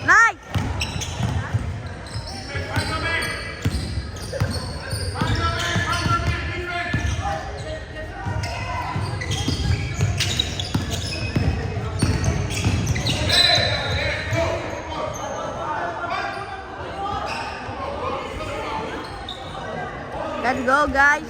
Nice! Let's go, guys.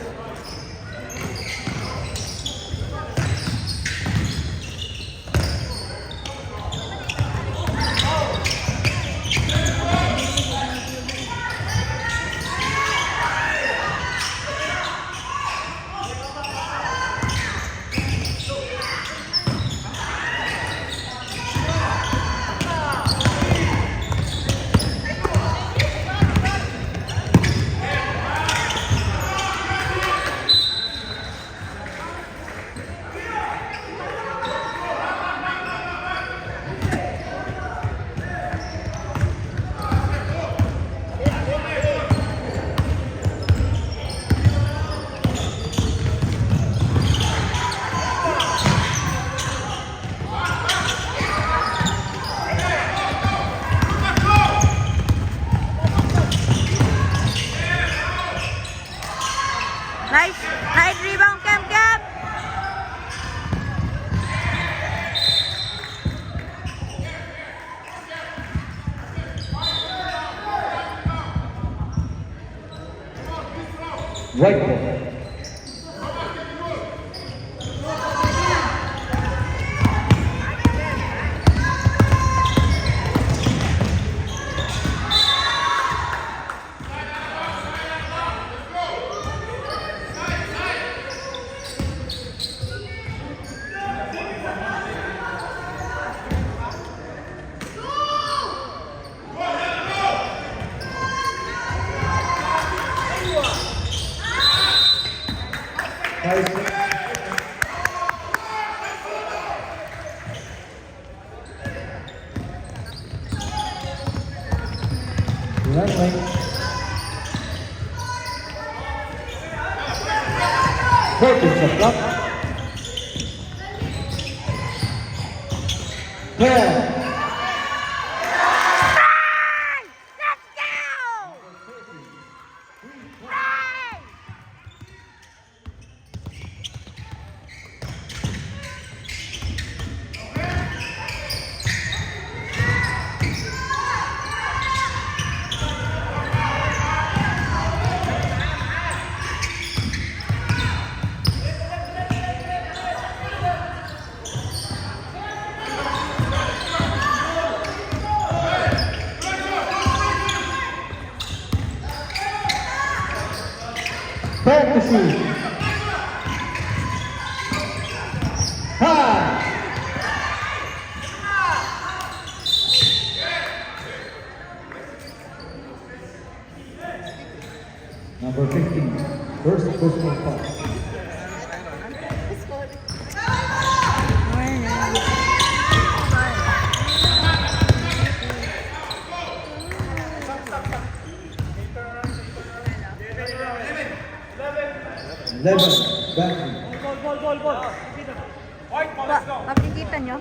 Nice rebound, Cam. White ball. Runway. Focus the block. 10. Fantasy. High. Number 15, first personal foul. Ball. Makikita nyo?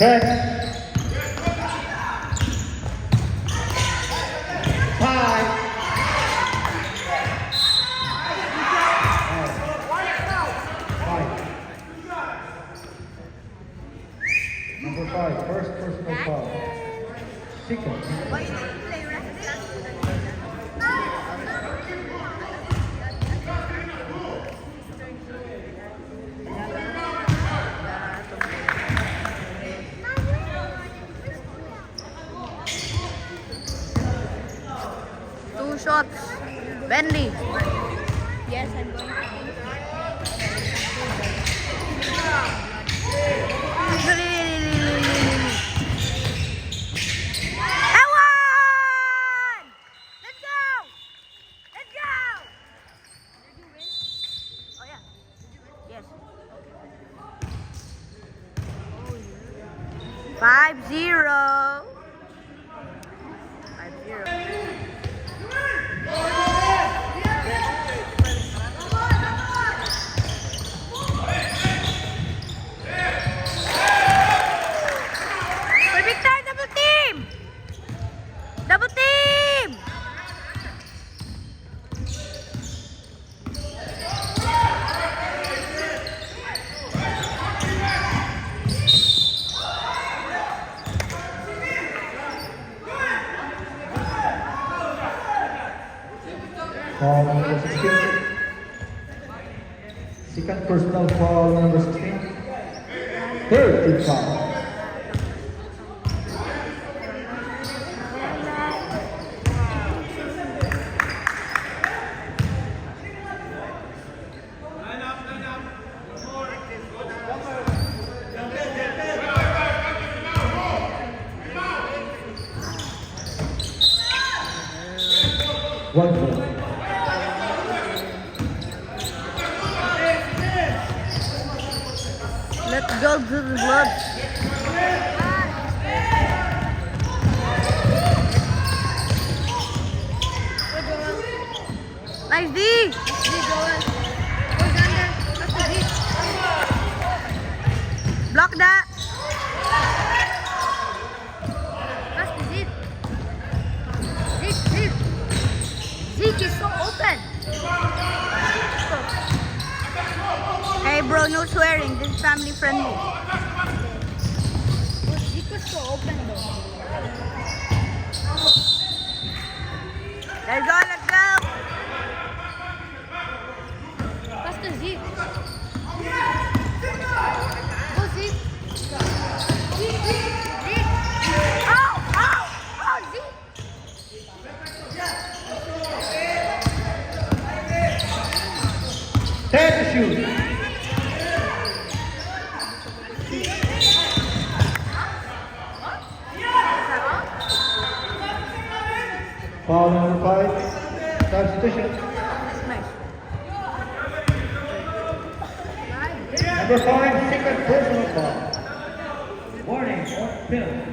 Catch. 5. Number 5, first personal foul. Second. Bentley. Yes, I'm going to. Ewan! Let's go! Let's go! Oh yeah. Yes. 5-0. 5-0. Perfect time, double team! Double team! Foul number 16. Second personal foul number 16. Third team foul. One foul. Let's go to the club. Nice D! Block that! Zeke is so open. Hey bro, no swearing. This is family friendly. Zeke is so open though. Let's go, let's go! Pass to Zeke. Go Zeke. Zeke. Oh! Oh! Oh, Zeke! Time to shoot. Foul number 5. Substitution. Nice. Number 5, second personal foul. Warning or penalty.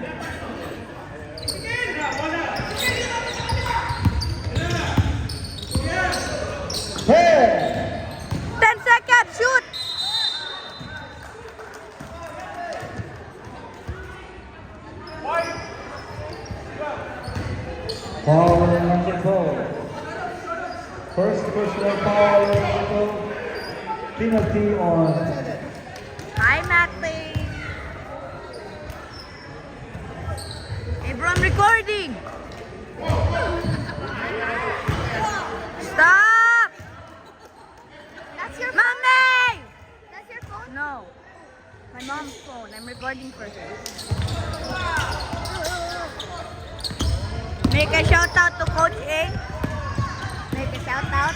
Hey! 10 seconds, shoot! Foul number 12. First personal foul number 12. Penalty on Hi, Matty. Hey, bro, I'm recording. Stop! That's your Mommy! That's your phone? No. My mom's phone. I'm recording first. Make a shout out to Coach A. Make a shout out.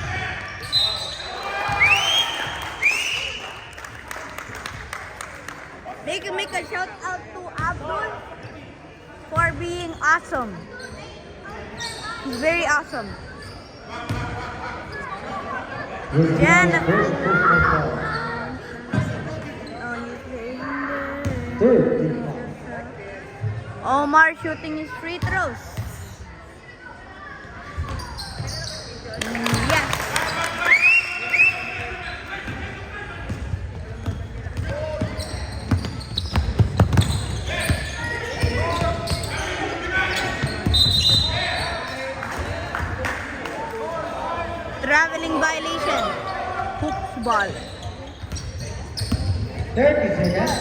Make a shout out to Abdul for being awesome. He's very awesome. with Jen. first personal foul. Oh, you playing there. Third team foul. Omar shooting his free throws. Yes. Traveling violation. Hooks ball. 30 seconds.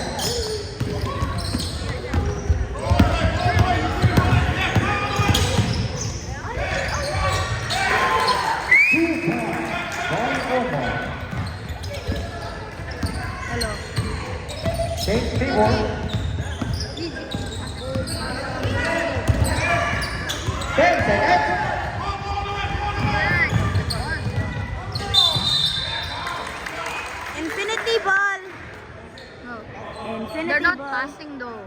Hello. Take 3 more. 10 seconds. They're not ball. passing though.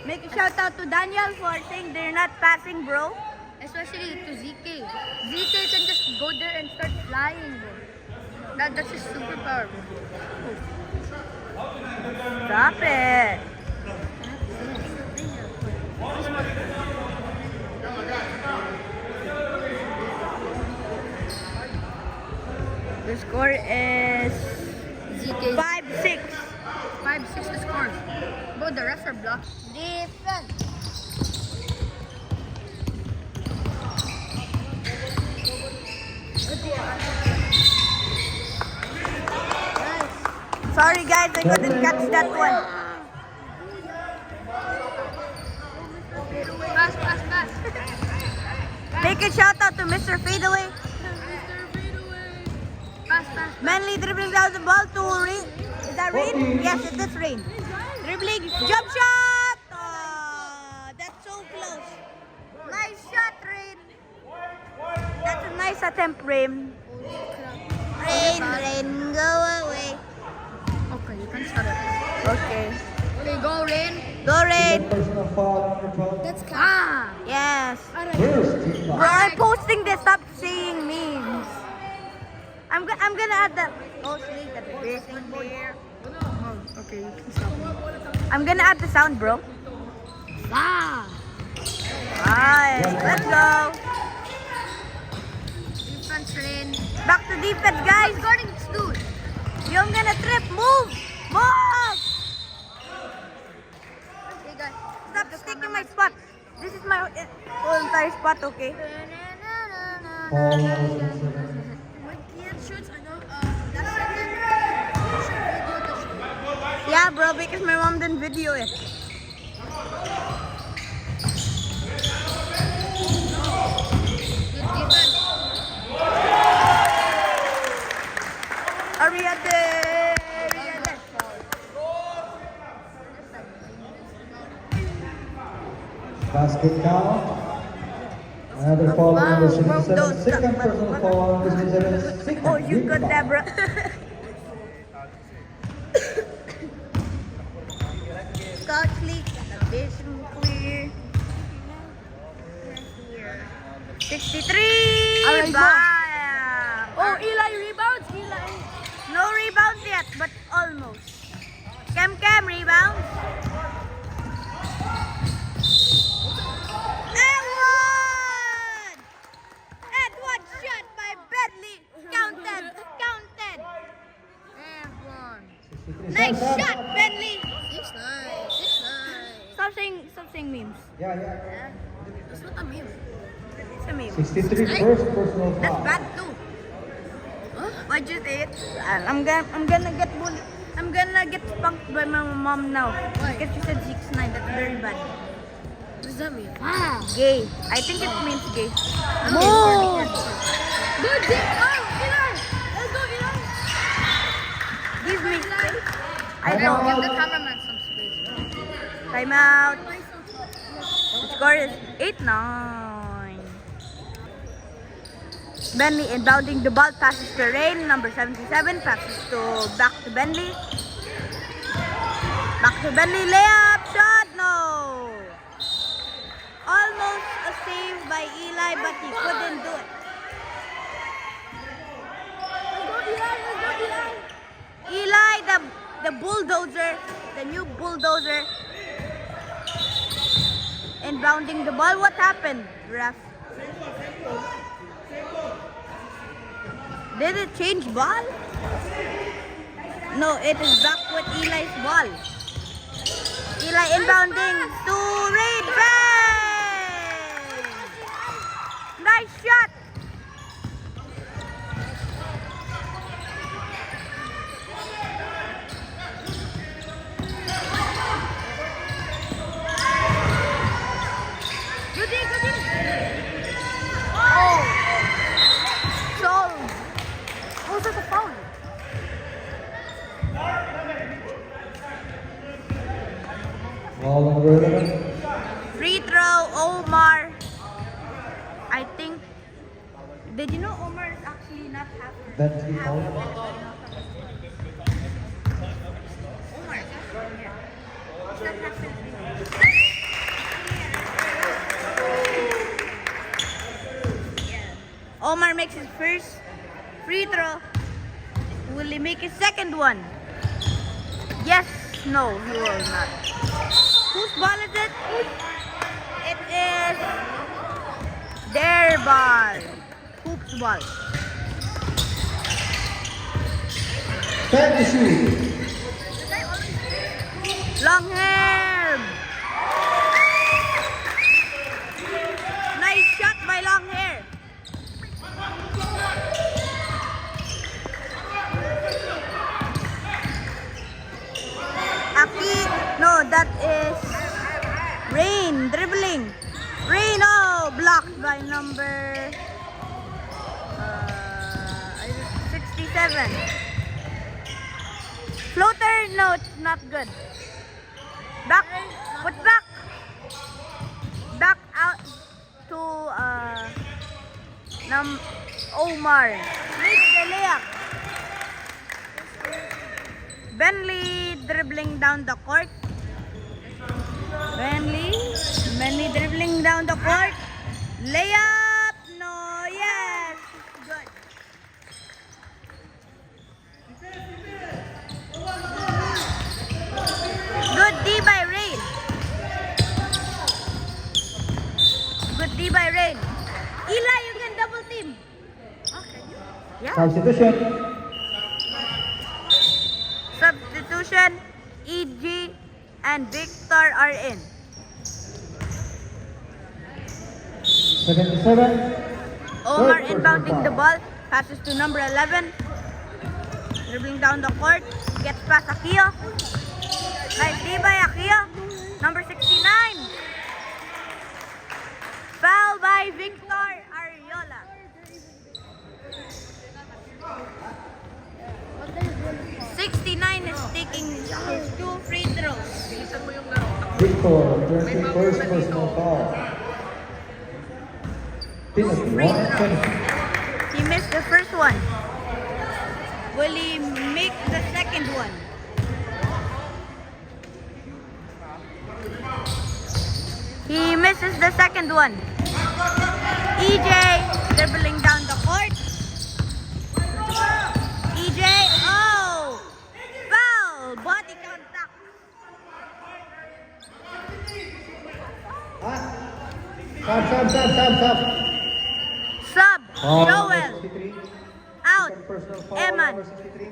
Make a shout out to Daniel for saying they're not passing, bro. Especially to ZK. ZK can just go there and start flying, bro. That's his superpower, bro. Stop it. The score is ZK 5-6. 5-6 the score. Bro, the refs are blocked. Defense. Sorry guys, I couldn't catch that one. Pass, pass, pass. Make a shout out to Mr. Fadeaway. Pass, pass. Manly dribbling down the ball to Rain. Is that Rain? Yes, it is Rain. Dribbling, jump shot! That's so close. Nice shot, Rain. That's a nice attempt, Rain. Rain, go away. Okay, you can start it. Okay. Okay, go, Rain. Go, Rain. Personal foul number 12. That's ah. Yes. First team foul. We're posting this. Stop saying memes. I'm gonna add that. Oh, sleep that big there. Oh, okay, you can stop me. I'm gonna add the sound, bro. Ah. Nice. Let's go. Defense, Rain. Back to defense, guys. Guys, guarding this dude. You're gonna trip. Move. Move. Okay, guys. Stop sticking my spot. This is my whole entire spot, okay? Foul number 27. Yeah, bro, because my mom didn't video it. Good defense. Ariade. Basket count. Another foul number Wow, 67. don't Second stop. personal foul number 67. Second Oh, you team good, foul. Deborah. Scott Fleet, the vision clear. 63. Alright, go. Bam. Oh, Eli rebounds. Eli. No rebounds yet, but almost. Cam rebounds. Edward shot by Bentley. Counted. And one. 63 Nice seconds. shot, Bentley. 6-9. 6-9. Stop saying memes. Yeah. That's not a meme. It's a meme. 63 first personal That's foul. bad too. What'd you say? I'm gonna get bullied. I'm gonna get spanked by my mom now. Why? Because she said 6'9". That's very bad. What does that mean? Ah. Gay. I think it means gay. Move. Good deep. Oh, Eli. Let's go, Eli. Give me space. I Time don't. Give out. the cameraman some space. Time out. The score is 8-9. Bentley inbounding the ball, passes to Rain, number 77, passes back to Bentley. Back to Bentley, layup, shot, no. Almost a save by Eli, but he couldn't do it. Eli, the bulldozer, the new bulldozer, inbounding the ball. What happened, ref? Did it change ball? No, it is back with Eli's ball. Eli inbounding to Rain. Bang! Nice shot. Good in. Oh. Solved. Oh, that's a foul. Foul number 11. Free throw, Omar. I think. Did you know Omar is actually not half? Bentley foul. Omar. Yeah. Omar makes his first free throw. Will he make his second one? Yes, no, he will not. Whose ball is it? It is their ball. Hoop's ball. Time to shoot. Long hair. Nice shot by long hair. Aki, no, that is Rain dribbling. Rain, oh, blocked by number 67. Floater, no, it's not good. Back, put back. Back out to Omar. Make the layup. Bentley dribbling down the court. Bentley dribbling down the court. Layup, no, yes, good. Good D by Rain. Good D by Rain. Eli, you can double team. Okay. Yeah. Substitution. Substitution. EG and Victor are in. 77. Omar Third inbounding personal the foul. ball. Passes to number 11. Dribbling down the court. Gets past Akio. Nice D by Akio. Number 69. Foul by Victor Ariola. 69 is taking his 2 free throws. Victor, jersey first personal foul. Penalty, Free 1 and throw. penalty. He missed the first one. Will he make the second one? He misses the second one. EJ dribbling down the court. EJ, oh! Foul! Body contact. Sub. Sub. Oh, Joel. number 63. Out. Second personal foul, Eman. number 63.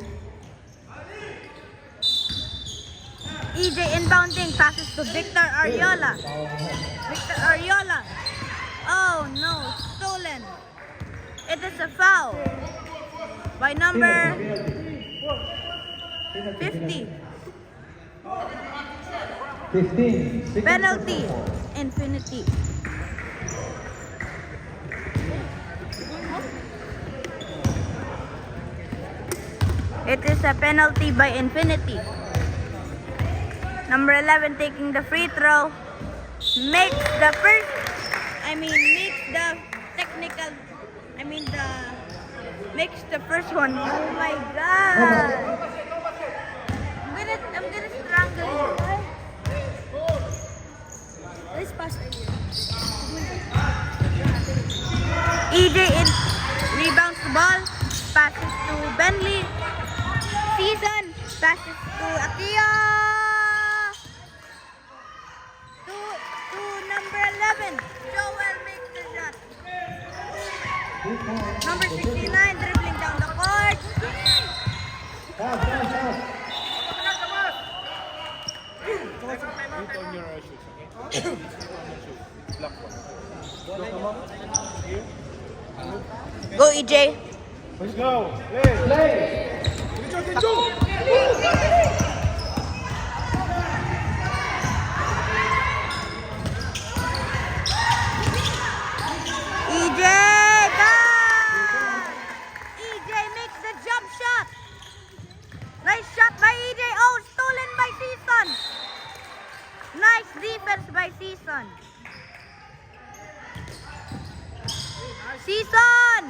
EJ inbounding. Passes to Victor Ariola. Victor Ariola. Oh no, stolen. It is a foul by number 50. 15. Second Penalty. personal foul. Infinity. It is a penalty by Infinity. Number 11 taking the free throw. Makes the first, makes the technical, makes the first one. Oh my God. I'm gonna strangle you. Let's pass EJ rebounds the ball, passes to Bentley. Season passes to Akia. To number 11. Joel makes the shot. Number 69 dribbling down the court. Foul. Go EJ. Let's go. Play. EJ, go! EJ makes the jump shot. Nice shot by EJ. Oh, stolen by Season. Nice defense by Season. Season!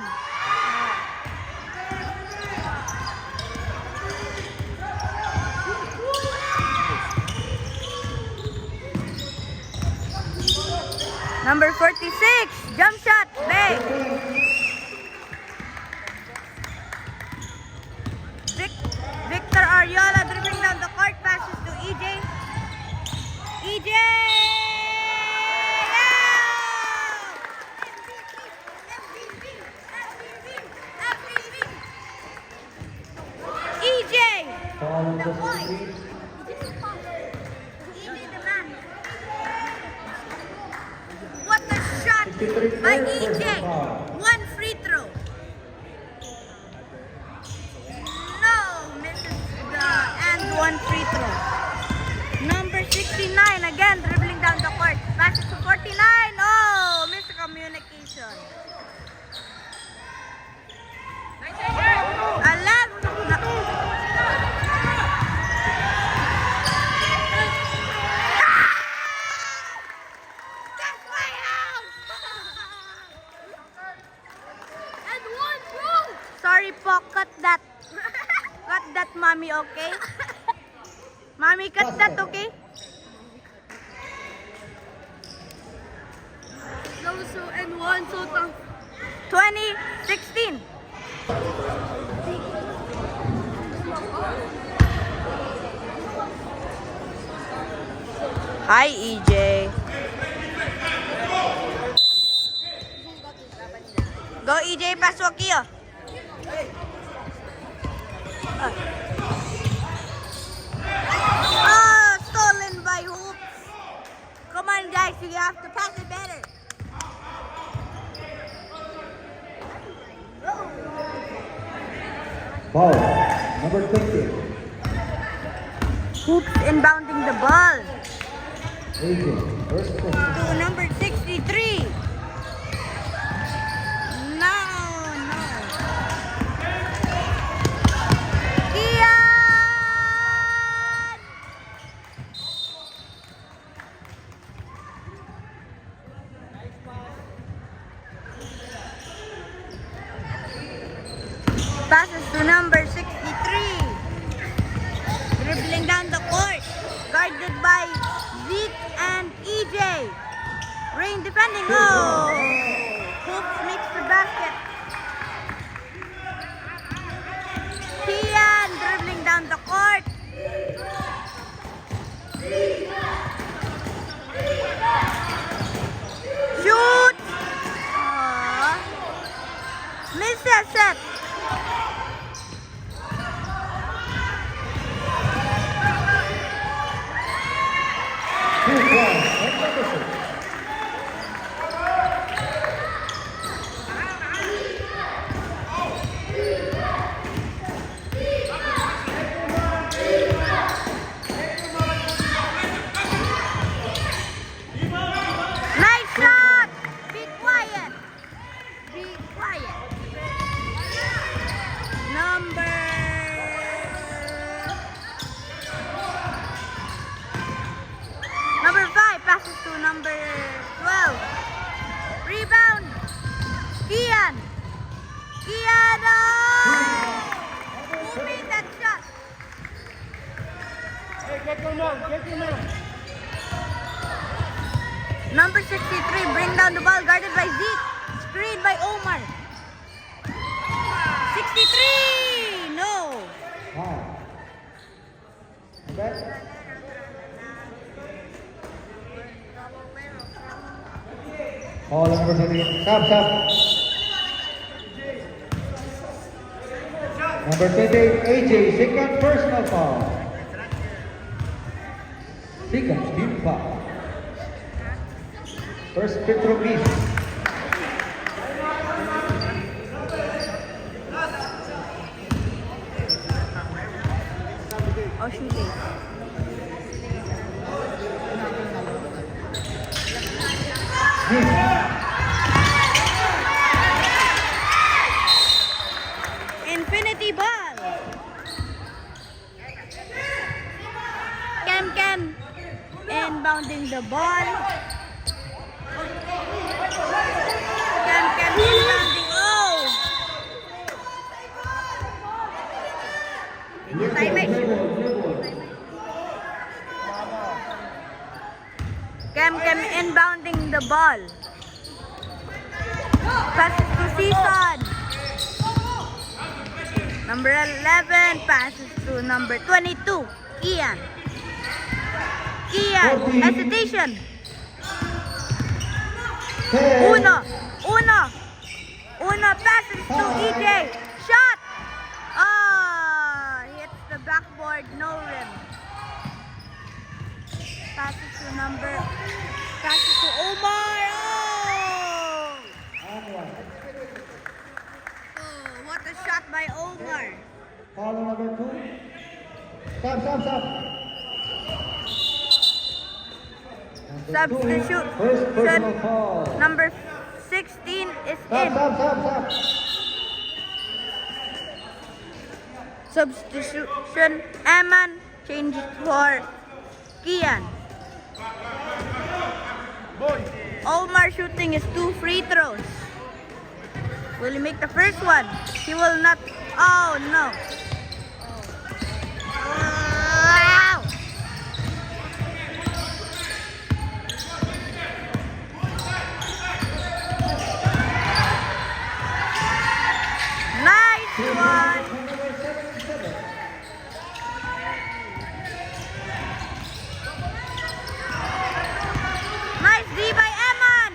Number 46, jump shot, Bay. Victor Ariola dribbling down the court, passes to EJ. EJ! EJ! Foul number 63. What a shot 63 by first EJ! personal foul. One free throw. No, misses the and one free throw. Number 69 again dribbling down the court. Passes to 49. Oh, miscommunication. Alam. That's my house. And one, bro! Sorry po, cut that. Cut that, mommy, okay? Mommy, cut that, okay? So, and one, so tough. 2016. Hi, EJ. Go, EJ, pasok here. Oh, stolen by Hoops. Come on, guys, you have to pass it better. Foul number 20. Hoops inbounding the ball AJ, first question. to number 63. No. Kian! Passes to number 63. Dribbling down the court. Guarded by Zeke and EJ. Rain defending. Oh! Hoops makes the basket. Kian dribbling down the court. Shoot! Aww. Misses it. Two points. And number 6. Nice shot! Be quiet. Be quiet. Number 5 passes to number 12. Rebound. Kian. Kian. Oh! Who made that shot? Hey, get him on, get him on. Number 63 bring down the ball guarded by Zeke. Screen by Omar. 63. No. Foul. Okay. Foul number 30. Stop. Number 28, AJ, second personal foul. Second team foul. First free throw miss. Oh, shooting. Miss. Infinity ball. Ken inbounding the ball. Ken inbounding. Oh! Time it. Kem inbounding the ball. Passes to Season. Number 11 passes to number 22, Kian. Kian, hesitation. Uno passes to EJ. Shot! Hits the backboard, no rim. Passes to Omar. What a shot by Omar. Foul number 2. Stop. Substitution. First personal foul. Number 16 is Stop. in. Substitution. Eman changes for Kian. Omar shooting his 2 free throws. Will he make the first one? He will not. Oh no. Wow. Nice one. Nice D by Eman.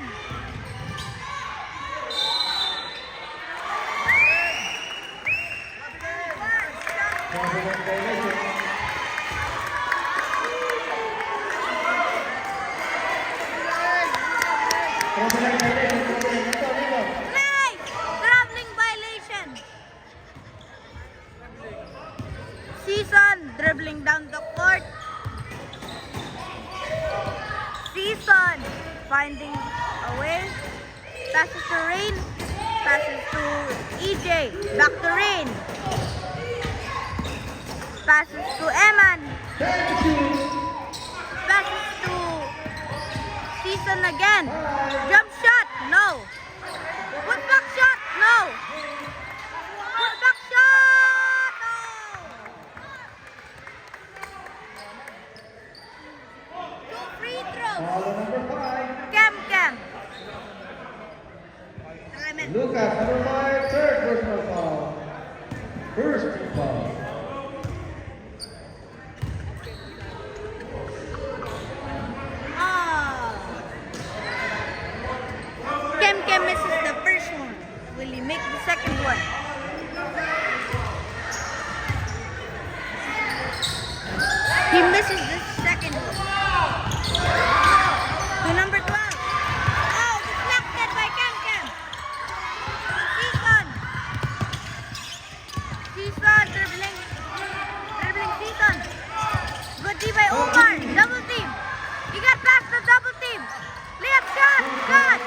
Nice! Traveling violation. Season dribbling down the court. Season finding a way. Passes to Rain. Passes to EJ. Back to Rain. Passes to Eman. Passes to Season again. Jump shot. No. Put back shot. No. Put back shot. No. Two free throws. Foul number 5. Kem. Lucas, number 5, third personal foul. First foul. Kem misses the first one. Will he make the second one? He misses the second one. To number 12. Oh, deflected by Kem. Season dribbling Season. Good D by Omar. Double team. He got past the double team. Layup shot. Good.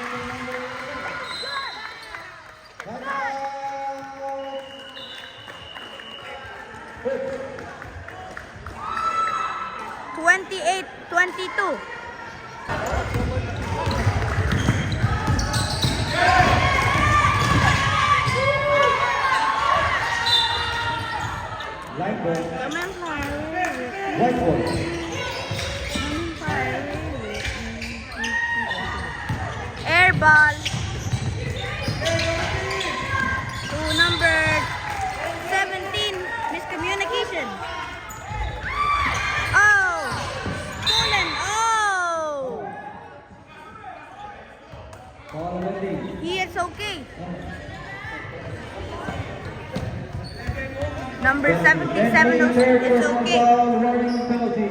28-22. Line ball. Come on, White ball. Air ball. To number 17, miscommunication. Oh, stolen. Oh, Foul number 3. he is okay. Number 77 is okay. Foul, running penalty.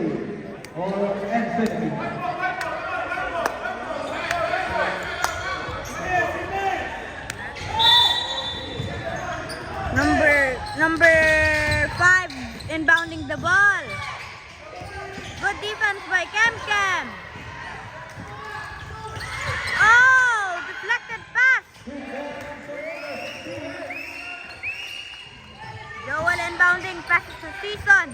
Or N50. Number 5 inbounding the ball. Good defense by Kem. Oh, deflected pass. Joel inbounding passes to Season.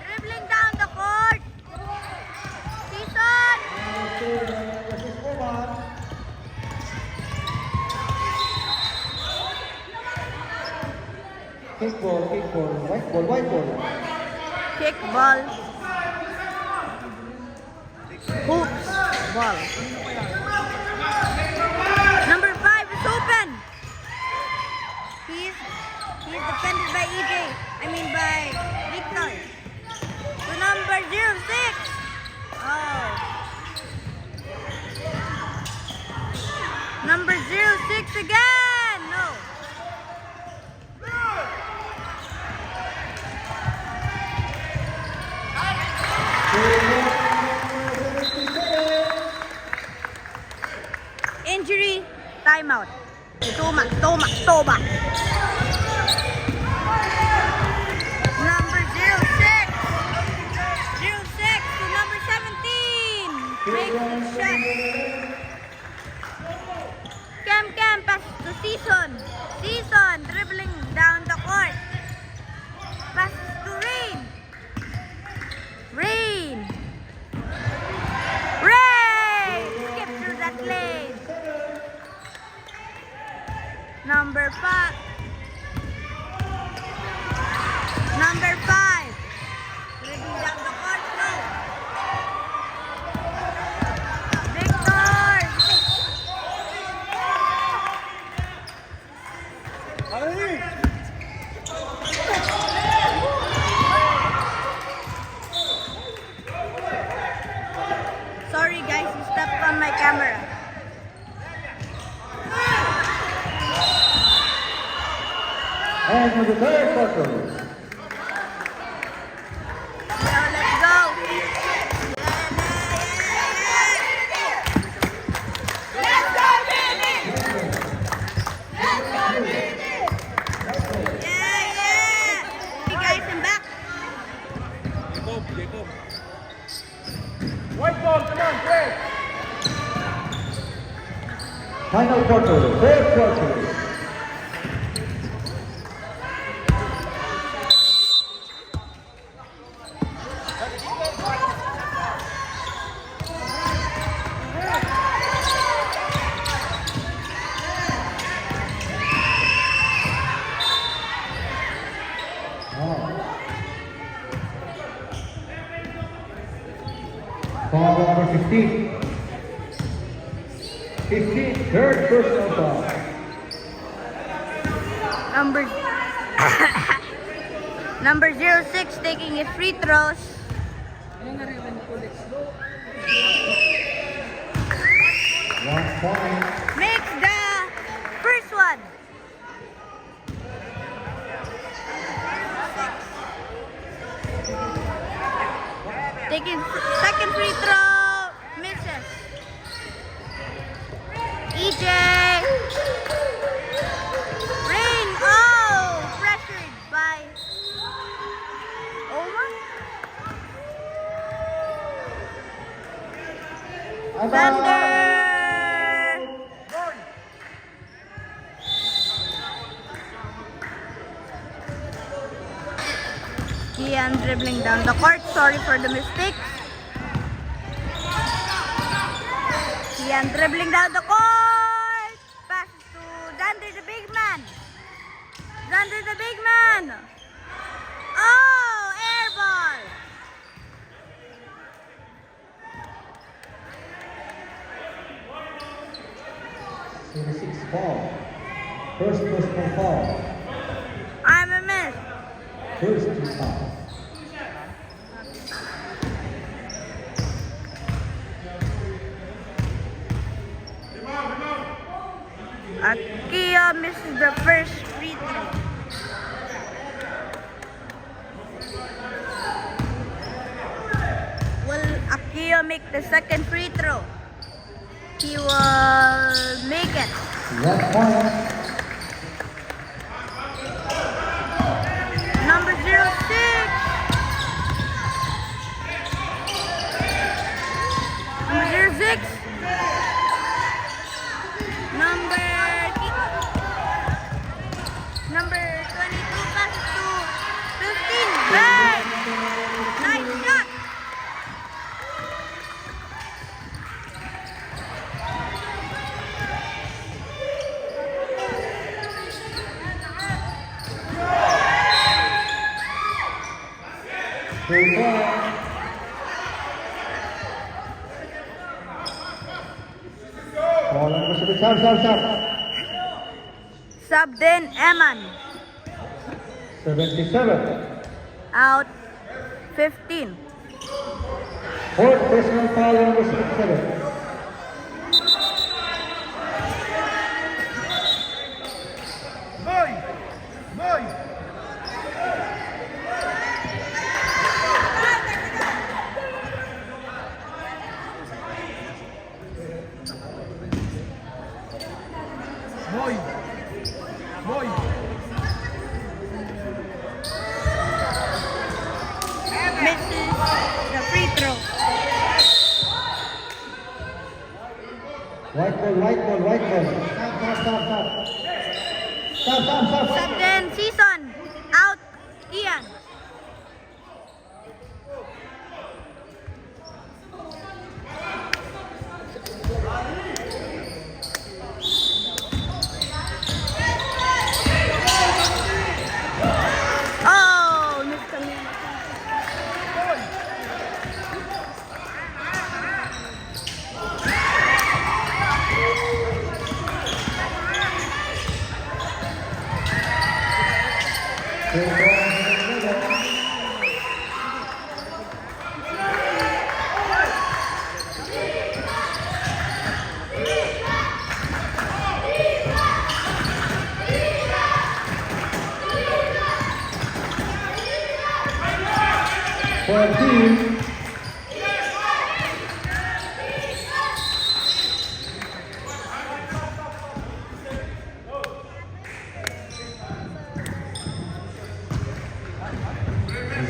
Dribbling down the court. Season. Kick ball, white ball. Kick ball. Hoops ball. Number 5 is open. He's defended by EJ. I mean by Victor. To number 06. Oh. Number 06 again. No. Injury, timeout. Toma. Number 06. 06 to number 17. Makes the shot. Cam passes to Season. Season dribbling down the court. Passes to Rain. Rain. Skip through that lane. Number 5. Dribbling down the court. No. Victor. Ali! Sorry guys, you stepped on my camera. And for the third quarter. So let's go. Yeah. Hey guys, I'm back. Jacob. White ball, come on, Greg. Final quarter, third quarter. Foul number 15. 15, third personal foul. Number 06 taking his free throws. One point. Makes the first one. Taking second free throw, misses. EJ. Rain, pressured by Oma. Thunder. Kian dribbling down the court. Sorry for the mistakes. Kian dribbling down the court. Passes to Xander the big man. Xander the big man. Oh, air ball. Six foul. First personal foul. I'm a miss. First two foul. Akia misses the first free throw. Will Akia make the second free throw? He will make it. 1 point. Number 06. Number 06. Number 22 passes to 15. Bang! Nice shot. Foul number 7. Sub. Sub din, Eman. 77. Out. 15. Fourth personal foul number 77. Misses the free throw. White ball. Stop. Sub din, Season. Out. Ian. Oh, missed the minute. For team.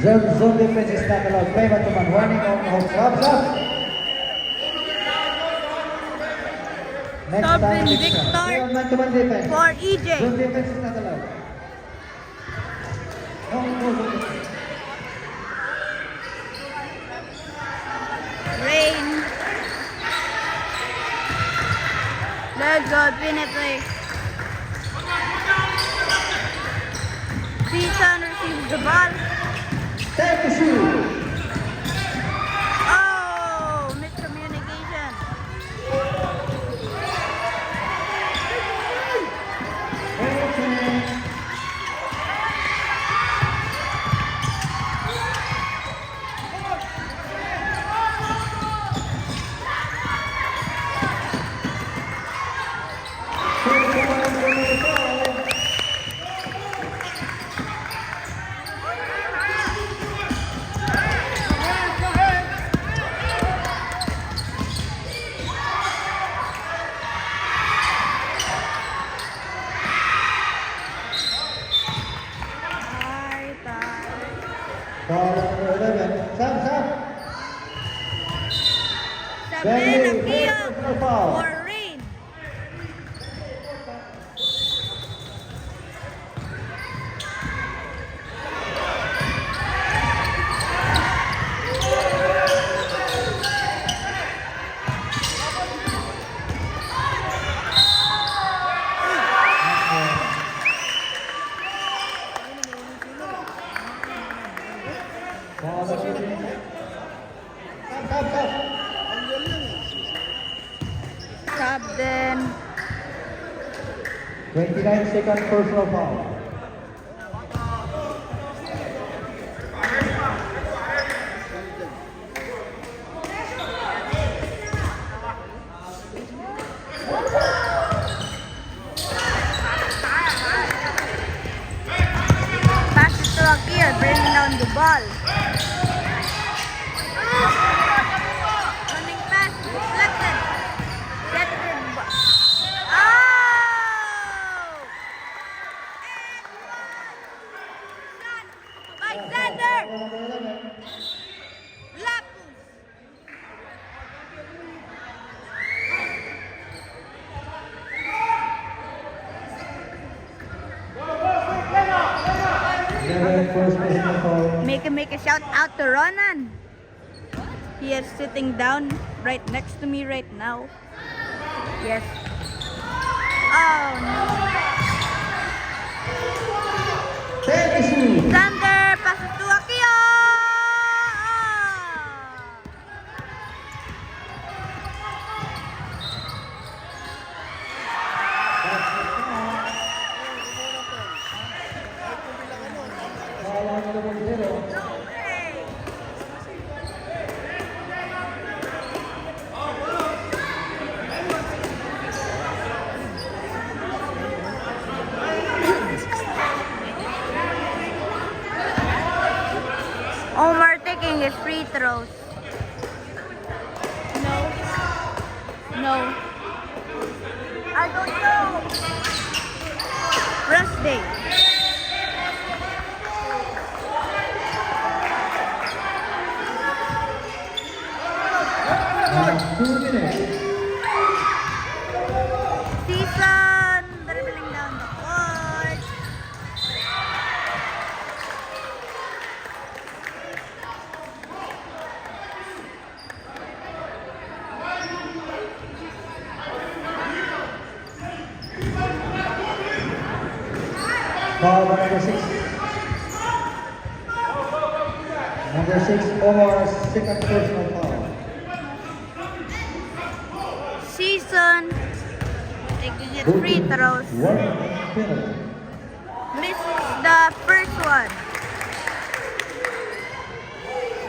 Zone defense is not allowed. Play man to man. Warning on hold. Stop. Next Stop time, in next Victor. time. Play on man to man defense. For EJ. Zone defense is not allowed. No. Rain. Let's go, penetrate. Season receives the ball. Take the shoe. Oh, miscommunication. Foul number 11. Stop. Sabrina Kia Personal foul. for Rain. Foul number 13. Stop. Sub din. 29 second personal foul. Pass it to Akir, bringing down the ball. Running pass, deflected. Get the ball. Oh! And one. Shot by Xander. Lapus. First personal foul. Make a shout out to Ronan. He is sitting down right next to me right now. Yes. Oh no. Take the shoe. Xander passes to Akio. No. I don't know. Rest day. Last 2 minutes. Season. Dribbling down the court. Foul by number 6. Number 6, Omar's second personal foul. Season. Taking it free throws. Warning penalty. Misses the first one.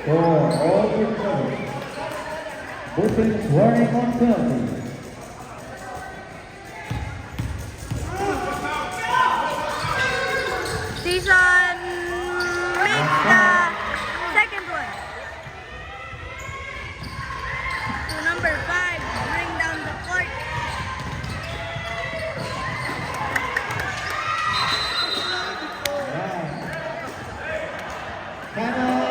For all free throws. Both teams warning on penalty. Season. Missed the second one. To number 5. Bring down the court. Timeout.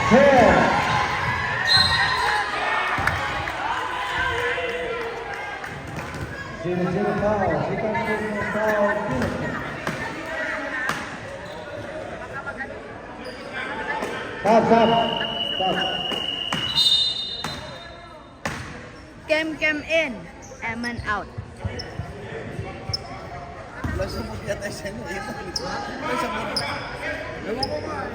Four. Zero foul. Second personal foul. Penalty. Stop. Kem in. Eman out. Nasa mo yata siya na ito. Nasa mo. Ewan ko ba?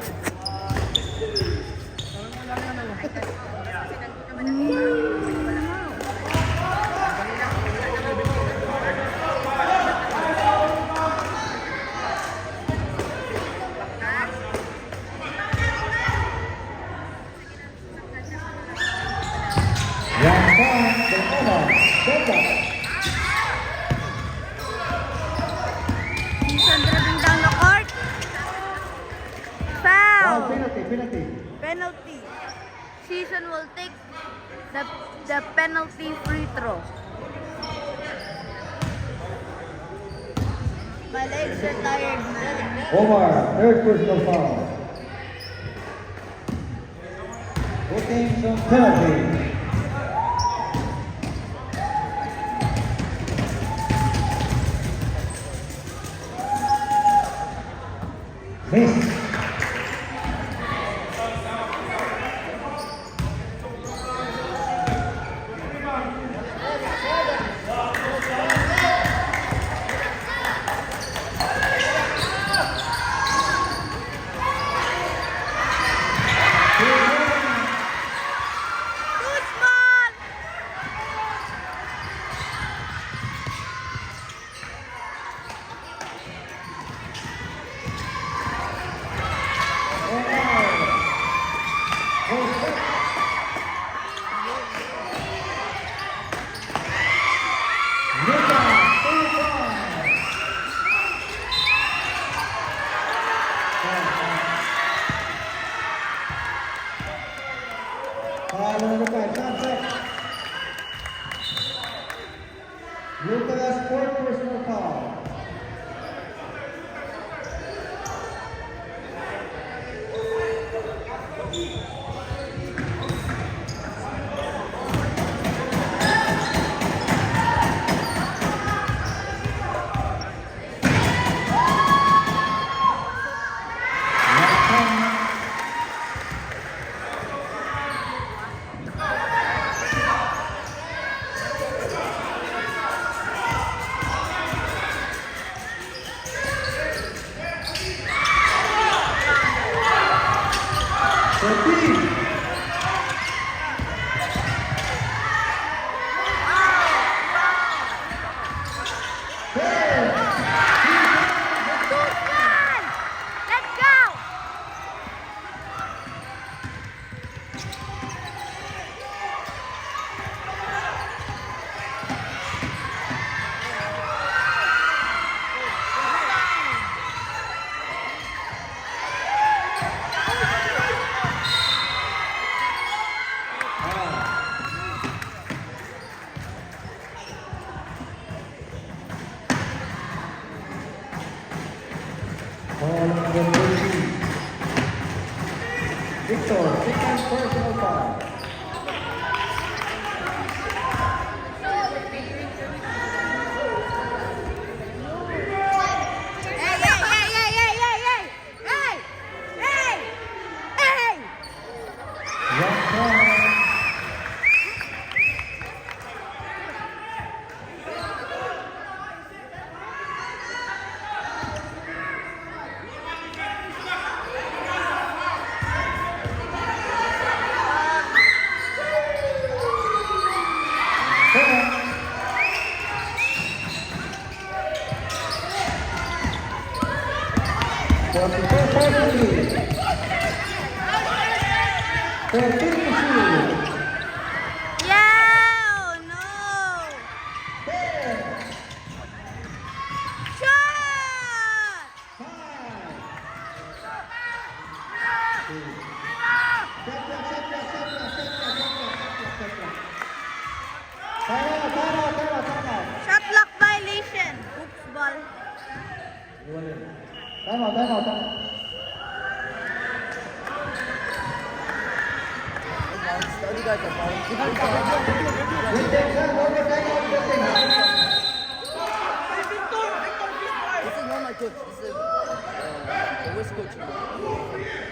One point for Omar. Set up. Season dribbling down the court. Foul. Penalty. Penalty. Season will take the penalty free throw. My legs are tired, man. Omar, third personal foul. Both teams on penalty. Miss. Too small. Foul number 5. Stop. Lucas, fourth personal foul. Victor, second personal foul. One point. Yeah, oh no. Shot! Shot clock violation. Oops, ball. Study guard ka pa. This is not my coach. This is the West coach.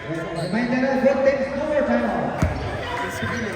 Reminder of good things, no more timeout. This is really